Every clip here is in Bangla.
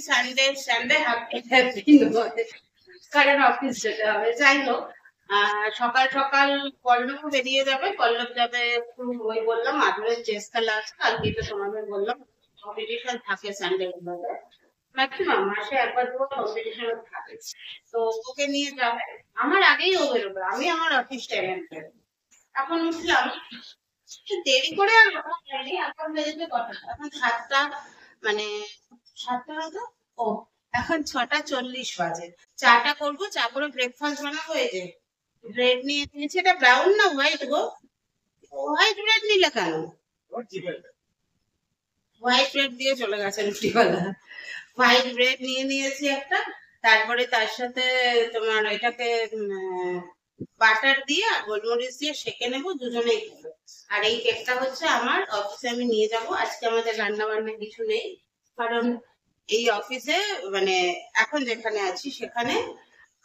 ফাইনালি সানডে কারণ অফিস যেতে হবে। যাই হোক, সকাল সকাল পল্লব বেরিয়ে যাবে। পল্লব যাবে একটু, ওই বললাম আদরের চেস খেলা আছে কালকে, তো তোমাদের বললাম কম্পিটিশন থাকে সানডে গুলোতে, ম্যাক্সিমাম মাসে একবার দুবার কম্পিটিশন থাকে। তো ওকে নিয়ে যাবে, আমার আগেই ও বেরোবে, আমি আমার অফিস টাইমে বেরোবো। এখন উঠলাম দেরি করে, আর হয়নি, এখন বেজেছে কটা, এখন 7টা, মানে 7টা হয়তো, ও এখন 6:40 বাজে। চাটা করবো, চা করে ব্রেকফাস্ট বানাবো। এই যে ব্রেড নিয়ে নিয়েছি, এটা ব্রাউন না হোয়াইট গো? হোয়াইট ব্রেড নিলে কেন? হোয়াইট ব্রেড দিয়ে চলে গেছে রুটিওয়ালা। হোয়াইট ব্রেড নিয়ে নিয়েছি একটা, তারপরে তার সাথে তোমার এটাকে বাটার দিয়ে আর গোলমরিচ দিয়ে সেঁকে নেবো, দুজনেই খাবো। আর এই কেকটা হচ্ছে আমার অফিসে আমি নিয়ে যাব। আজকে আমাদের রান্না বান্না কিছু নেই, কারণ এই অফিসে মানে এখন যেখানে আছি সেখানে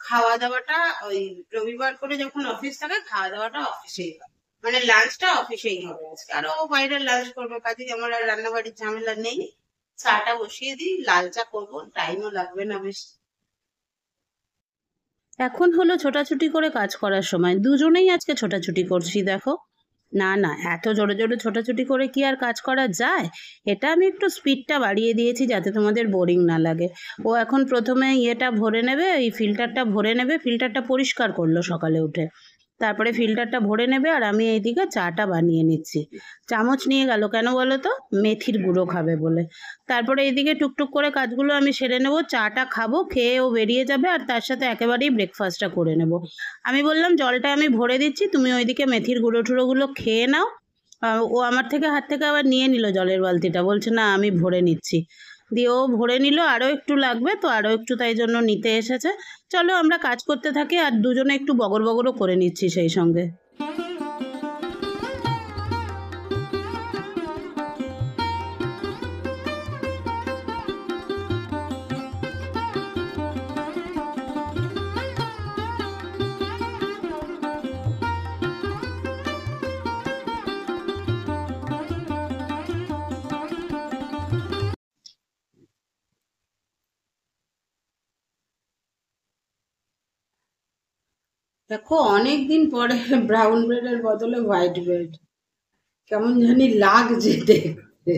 খাওয়া দাওয়াটা ওই রবিবার করে যখন অফিস থাকে খাওয়া দাওয়াটা অফিসেই হয়, মানে লাঞ্চটা অফিসেই হবে আজকে। আর ও বাইরে লাঞ্চ করবে, কাজে আমার আর রান্নাবাড়ির ঝামেলা নেই। চাটা বসিয়ে দিই, লাল চা করবো, টাইমও লাগবে না বেশি। এখন হলো ছোটাছুটি করে কাজ করার সময়, দুজনেই আজকে ছোটাছুটি করছি দেখো। না না, এত জোরে জোরে ছোটাছুটি করে কি আর কাজ করা যায়? এটা আমি একটু স্পিডটা বাড়িয়ে দিয়েছি যাতে তোমাদের বোরিং না লাগে। ও এখন প্রথমে ইয়েটা ভরে নেবে, এই ফিল্টারটা ভরে নেবে, ফিল্টারটা পরিষ্কার করলো সকালে উঠে, তারপরে ফিল্টারটা ভরে নেবে, আর আমি এইদিকে চাটা বানিয়ে নিচ্ছি। চামচ নিয়ে গেল কেন বলো তো? মেথির গুঁড়ো খাবে বলে। তারপরে এইদিকে টুকটুক করে কাজগুলো আমি সেরে নেবো, চাটা খাবো, খেয়ে ও বেরিয়ে যাবে, আর তার সাথে একেবারেই ব্রেকফাস্টটা করে নেব। আমি বললাম জলটা আমি ভরে দিচ্ছি, তুমি ওইদিকে মেথির গুঁড়ো টুড়োগুলো খেয়ে নাও। ও আমার থেকে হাত থেকে আবার নিয়ে নিল জলের বালতিটা, বলছে না আমি ভরে নিচ্ছি। দিয়ে ও ভরে নিল, আরও একটু লাগবে তো, আরও একটু তাই জন্য নিতে এসেছে। চলো আমরা কাজ করতে থাকি, আর দুজনে একটু বগর বগরও করে নিচ্ছি সেই সঙ্গে। দেখো অনেকদিন পরে ব্রাউন ব্রেডের বদলে হোয়াইট ব্রেড, কেমন জানি লাগছে দেখতে।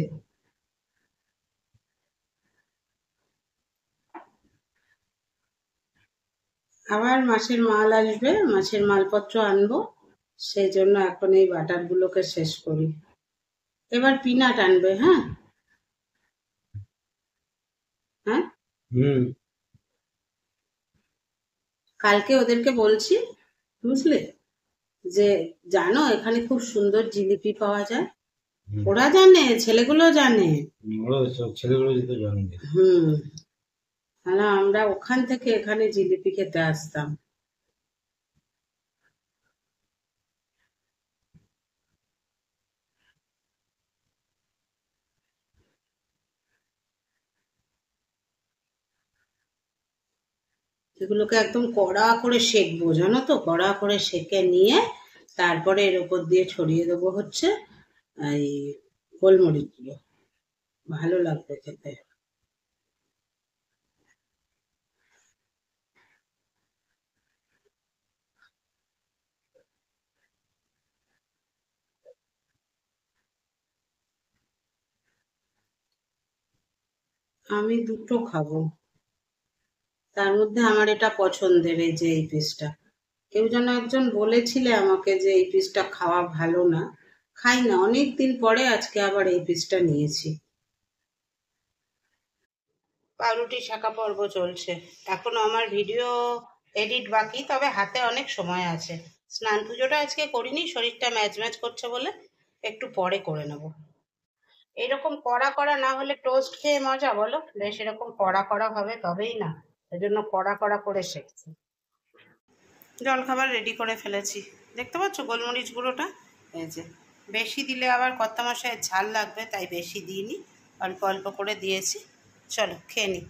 আবার মাসের মাল আসবে, মাসের মালপত্র আনবো, সেই জন্য এখন এই বাটারগুলোকে শেষ করি। এবার পিনাট আনবে। হ্যাঁ হ্যাঁ, কালকে ওদেরকে বলছি, বুঝলে, যে জানো এখানে খুব সুন্দর জিলিপি পাওয়া যায়। ওরা জানে, ছেলেগুলো জানে। ছেলেগুলো জানে। আমরা ওখান থেকে এখানে জিলিপি খেতে আসতাম। এগুলোকে একদম কড়া করে সেঁকবো, জানো তো, কড়া করে সেঁকে নিয়ে তারপরে এর উপর দিয়ে ছড়িয়ে দেবো হচ্ছে এই গোলমরিচগুলো, ভালো লাগবে খেতে। আমি দুটো খাবো, তার মধ্যে আমার এটা পছন্দের, এই যে এই পিসটা। কেউ যেন একজন বলেছিলে আমাকে যে এই পিসটা খাওয়া ভালো না, খাই না, অনেক দিন পরে আজকে আবার এই পিসটা নিয়েছি। পাউরুটি শাঁকা পর্ব চলছে এখনো, আমার ভিডিও এডিট বাকি, তবে হাতে অনেক সময় আছে। স্নান পুজোটা আজকে করিনি, শরীরটা ম্যাচ ম্যাচ করছে বলে একটু পরে করে নেব। এরকম কড়া কড়া না হলে টোস্ট খেয়ে মজা বলো, বেশ এরকম কড়া কড়া হবে তবেই না, এজন্য কড়া কড়া করে শেখছি। জলখাবার রেডি করে ফেলেছি, দেখতে পাচ্ছ গোলমরিচ গুঁড়োটা, এই যে। বেশি দিলে আবার কর্তামশাইয়ের ঝাল লাগবে, তাই বেশি দিইনি, অল্প অল্প করে দিয়েছি। চলো খেয়ে নিই।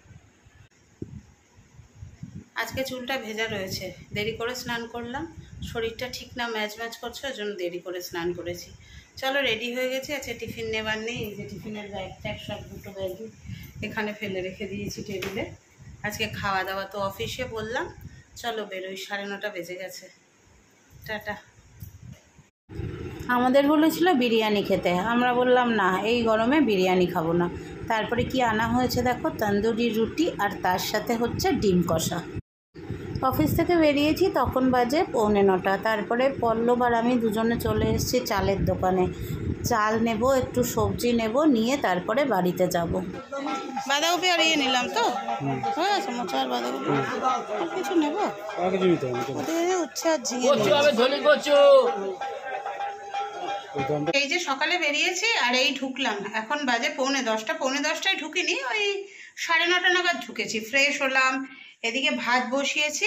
আজকে চুলটা ভেজা রয়েছে, দেরি করে স্নান করলাম, শরীরটা ঠিক না ম্যাচ ম্যাচ করছে, ওই জন্য দেরি করে স্নান করেছি। চলো রেডি হয়ে গেছি, আচ্ছা টিফিন নেবার নেই, এই যে টিফিনের ব্যাগ ট্যাগ সব দুটো ব্যাগই এখানে ফেলে রেখে দিয়েছি টেবিলে। আজকে খাওয়া দাওয়া তো অফিসে বললাম, চলো বেরোই, 9:30 বেজে গেছে। টাটা। আমাদের বলেছিল বিরিয়ানি খেতে, আমরা বললাম না, এই গরমে বিরিয়ানি খাবো না। তারপরে কি আনা হয়েছে দেখো, তন্দুরি রুটি আর তার সাথে হচ্ছে ডিম কষা। অফিস থেকে বেরিয়েছি তখন বাজে 8:45। তারপরে পল্লব আর আমি দুজনে চলে এসেছি চালের দোকানে। চাল নেব, একটু সবজি নেব, নিয়ে তারপরে বাড়িতে যাব। বাঁধাকপি আর ইয়ে নিলাম তো, হয়ে গেছে মোচা আর বাঁধাকপি। আর কিছু নেবো? উচ্ছে আর ঝিঙে নেবো। এই যে সকালে বেরিয়েছি আর এই ঢুকলাম, এখন বাজে 9:45। 9:45টায় ঢুকিনি, ওই 9:30 নাগাদ ঢুকেছি। ফ্রেশ হলাম, এদিকে ভাত বসিয়েছি।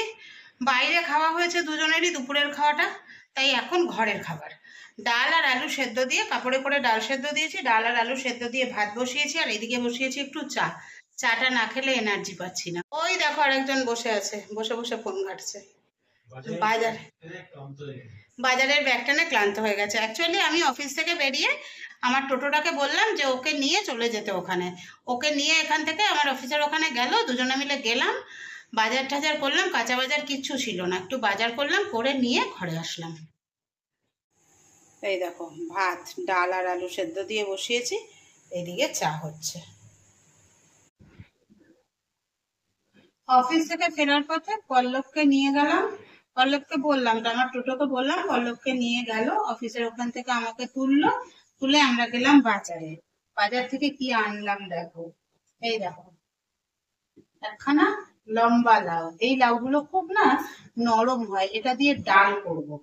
বাইরে খাওয়া হয়েছে দুজনেরই দুপুরের খাওয়াটা, তাই এখন ঘরের খাবার। ডাল আর আলু সেদ্ধ দিয়ে, কাপড়ে করে ডাল সেদ্ধ দিয়েছি, ডাল আর আলু সেদ্ধ দিয়ে ভাত বসিয়েছি, আর এদিকে বসিয়েছি একটু চা। চাটা না খেলে এনার্জি পাচ্ছি না। ওই দেখো আরেকজন বসে আছে, বসে বসে ফোন ঘাটছে। বাজারের ব্যাগটা নিয়ে ক্লান্ত হয়ে গেছে। অ্যাকচুয়ালি আমি অফিস থেকে বেরিয়ে আমার টোটোটাকে বললাম যে ওকে নিয়ে চলে যেতে ওখানে। ওকে নিয়ে এখান থেকে আমার অফিসের ওখানে গেল, দুজনে মিলে গেলাম, বাজার টাজার করলাম। কাঁচা বাজার কিচ্ছু ছিল না, একটু বাজার করলাম, করে নিয়ে ঘরে আসলাম। এই দেখো ভাত, ডাল আর আলু সেদ্ধ দিয়ে বসিয়েছি, এদিকে চা হচ্ছে। অফিস থেকে ফেরার পথে পল্লবকে নিয়ে গেলাম। পল্লবকে বললাম, তো আমার টোটোকে বললাম, পল্লবকে নিয়ে গেল অফিসের ওখান থেকে, আমাকে তুললো, তুলে আমরা গেলাম বাজারে। বাজার থেকে কি আনলাম দেখো, এই দেখো একখানা লম্বা লাউ। এই লাউগুলো খুব না নরম হয়, এটা দিয়ে ডাল করবো।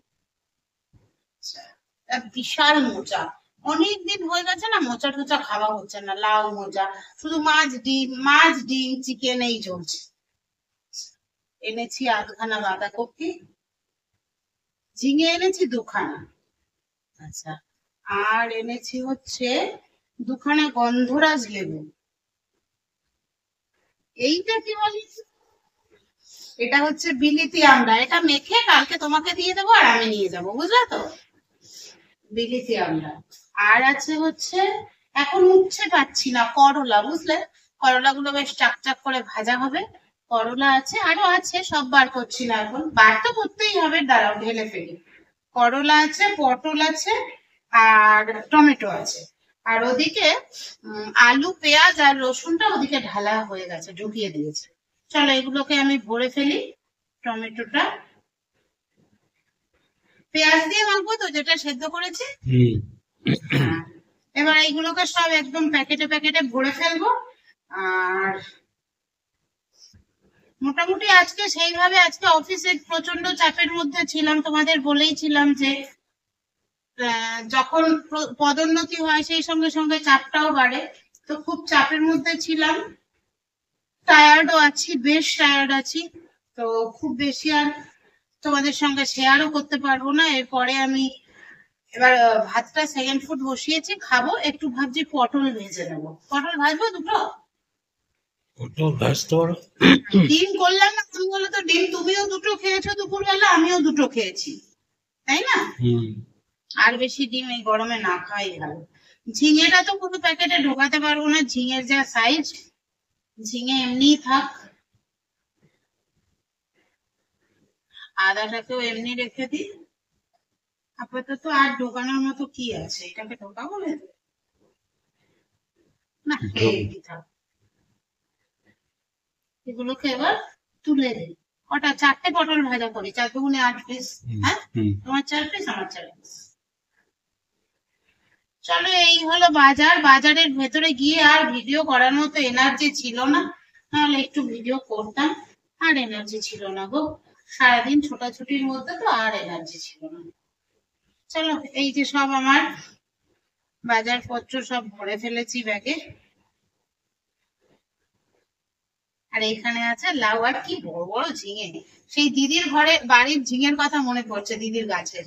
বিশাল মোচা, অনেকদিন হয়ে গেছে না মোচা টোচা খাওয়া হচ্ছে না, লাউ মোচা। শুধু মাছ ডিম চিকেন এই চলছে। এনেছি 8খানা বাঁধাকপি, ঝিঙে এনেছি 2খানা, আচ্ছা, আর এনেছি হচ্ছে 2খানা গন্ধরাজ লেবু। এইটা কি বলি, এটা হচ্ছে বিলিতি আমড়া। এটা মেখে কালকে তোমাকে দিয়ে দেবো আর আমি নিয়ে যাবো, বুঝলে তো, বিলিতি আমড়া। আর আছে হচ্ছে, এখন উচ্ছে পাচ্ছি না, করলা, বুঝলে, করলাগুলো বেশ চাকচাক করে ভাজা হবে। করলা আছে, আরো আছে, সব বার করছি না এখন, বার তো করতেই হবে, দাঁড়াও ঢেলে ফেলি। করলা আছে, পটল আছে, আর টমেটো আছে। আর ওদিকে আলু পেঁয়াজ আর রসুনটা ওদিকে ঢালা হয়ে গেছে, ঢুকিয়ে দিয়েছে। চলো এগুলোকে আমি ভরে ফেলি। টমেটোটা পেঁয়াজ দিয়ে মাখবো তো, যেটা সেদ্ধ করেছি। হ্যাঁ, এবার এইগুলোকে সব একদম প্যাকেটে প্যাকেটে ভরে ফেলবো। আর মোটামুটি আজকে সেইভাবে, আজকে অফিসে প্রচন্ড চাপের মধ্যে ছিলাম, তোমাদের বলেইছিলাম যে যখন পদোন্নতি হয় সেই সঙ্গে সঙ্গে চাপটাও বাড়ে। তো খুব চাপের মধ্যে ছিলাম, টায়ার্ডও আছি, বেশ টায়ার্ড আছি। তো খুব বেশি আর তোমাদের সঙ্গে শেয়ারও করতে পারবো না। এরপরে আমি এবার ভাতটা সেকেন্ড ফুড বসিয়েছি, খাবো। একটু ভাবছি পটল ভেজে নেবো। পটল ভাজবো দুটো, পটল ভাজতে পারো। ডিম করলাম না, তুমি বলো তো, ডিম তুমিও দুটো খেয়েছো দুপুরবেলা, আমিও দুটো খেয়েছি, তাই না? আর বেশি ডিম এই গরমে না খাওয়াই ভালো। ঝিঙেটা তো পুরো প্যাকেটে ঢোকাতে পারবো না, ঝিঙের যা সাইজ, ঝিঙে এমনি থাক। আদাটাকেও এমনি রেখে দিই আপাতত। আর ঢোকানোর মতো কি আছে, এটাকে ঢোকাবো না, এই থাক। এগুলোকে এবার তুলে দিই। কটা, 4টে পটল ভাজা করি, 4 দুগুণে 8 পিস। হ্যাঁ, তোমার 4 পিস, আমার 4 পিস। চলো এই হলো বাজার। বাজারের ভেতরে গিয়ে আর ভিডিও করার মতো এনার্জি ছিল না, নাহলে একটু ভিডিও করতাম। আর এনার্জি ছিল না গো, সারাদিন ছোটাছুটির মধ্যে তো আর এনার্জি ছিল না। চলো এই যে সব আমার বাজারপত্র সব ভরে ফেলেছি ব্যাগে। আর এখানে আছে লাউ, আর কি বড় বড় ঝিঙে। সেই দিদির ঘরে বাড়ির ঝিঙের কথা মনে পড়ছে, দিদির গাছে।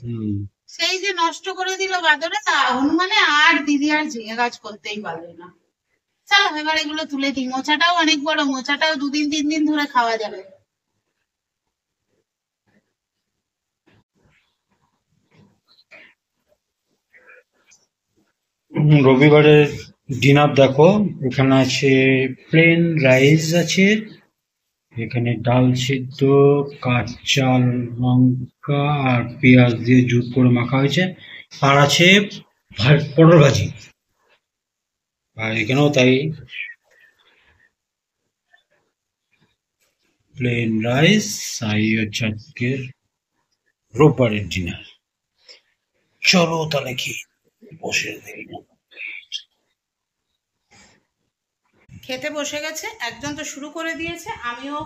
সেই যে নষ্ট করে দিল বাদরে, তা হনুমানে, আর দিদি আর ঝিঙে গাছ করতেই পারবে না। চলো এবার এগুলো তুলে দিই। মোচাটাও অনেক বড়, মোচাটাও 2 দিন 3 দিন ধরে খাওয়া যাবে। রবিবারে ডিনার দেখো, এখানে আছে প্লেন রাইস আছে, এখানে ডাল সিদ্ধ, কাঁচা লঙ্কা আর পেঁয়াজ দিয়ে জুট করে মাখা হয়েছে, আর আছে পটল ভাজি, আর এখানেও তাই, প্লেন রাইস। আর এই হচ্ছে আজকের রোববারের ডিনার। চলো তাহলে কি বসে দেখি। খেতে বসে গেছে, একজন তো শুরু করে দিয়েছে, আমিও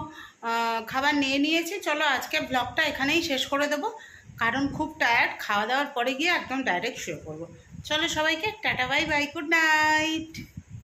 খাবার নিয়ে নিয়েছি। চলো আজকে ব্লগটা এখানেই শেষ করে দেবো, কারণ খুব টায়ার্ড, খাওয়া দাওয়ার পরে গিয়ে একদম ডাইরেক্ট শুয়ে পড়বো। চলো সবাইকে tata, bye bye, good night.